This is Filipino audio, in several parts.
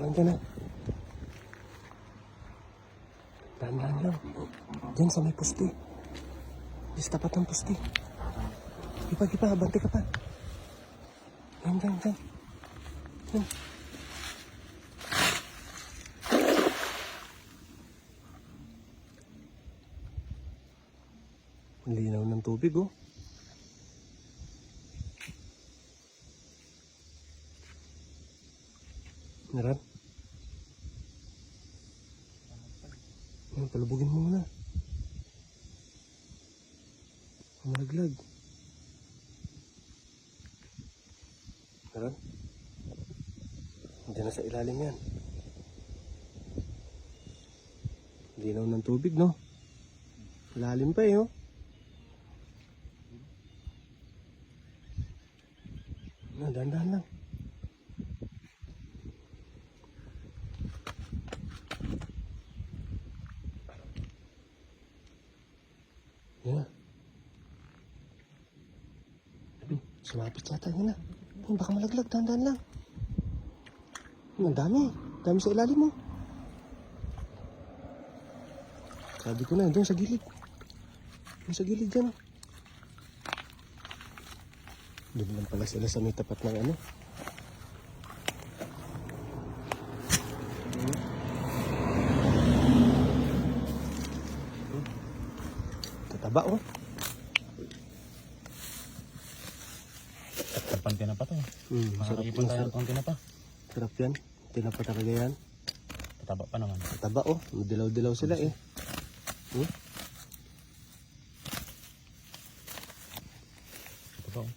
Nandiyan na. Dahan-dahan lang. Diyan sa may pusti. Di sa tapat ng pusti. Ipa, bante ka pa. Yan. Yan. Ang linaw ng tubig, oh. Naran? Yan, palubugin mo muna. Malaglag. Naran? Diyan na sa ilalim yan. Linaw ng tubig, no? Lalim pa, eh, oh. Dahan-dahan lang. Yan. Sumapit yata yun na. Baka malaglag, dahan-dahan lang. Ang dami. Dami sa ilalim mo. Sabi ko na, doon sa gilid. Doon sa gilid dyan. Doon lang pala sila sa may tapat ng ano. Tataba, oh. Tapang tinapa to. Makakaipon tayo ng tinapa. Sarap yan. Tinapa talaga yan. Tataba pa naman. Tataba, oh. Dilaw-dilaw sila, eh. Tataba, oh.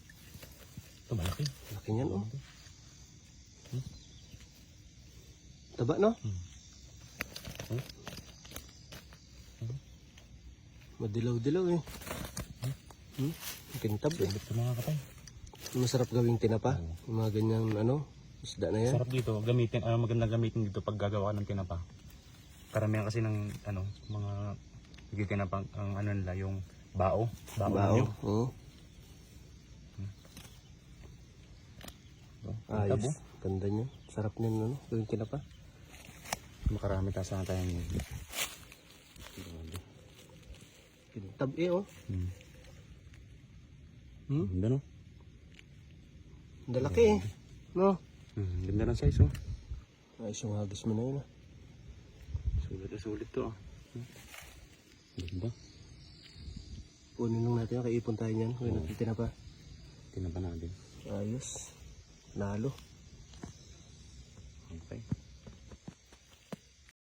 Ito malaki. Laki niyan, oh. Taba, no? Madilaw-dilaw, eh. Kintab, eh. Ito mga kapay. Masarap gawing tinapa. Yung mga ganyang, ano, isda na yan. Sarap dito. Gamitin, magandang gamitin dito pag gagawa ka ng tinapa. Karamihan kasi ng, mga nagtitinapa, ang ano nila, yung bao. Bao, oo. Ayos. Ganda niya. Sarap niyan, ano, gawing tinapa. Makarami tayo tayong Kintab, eh, oh. Ganda, no? Dalaki, eh. No? Ganda ng size, oh. Ayos yung hagis mo na yun, ah. Sulit to, ah. Ganda. Punin lang natin, kaipon tayo niyan. Kung tinapa. Tinapa natin. Ayos. Nalo.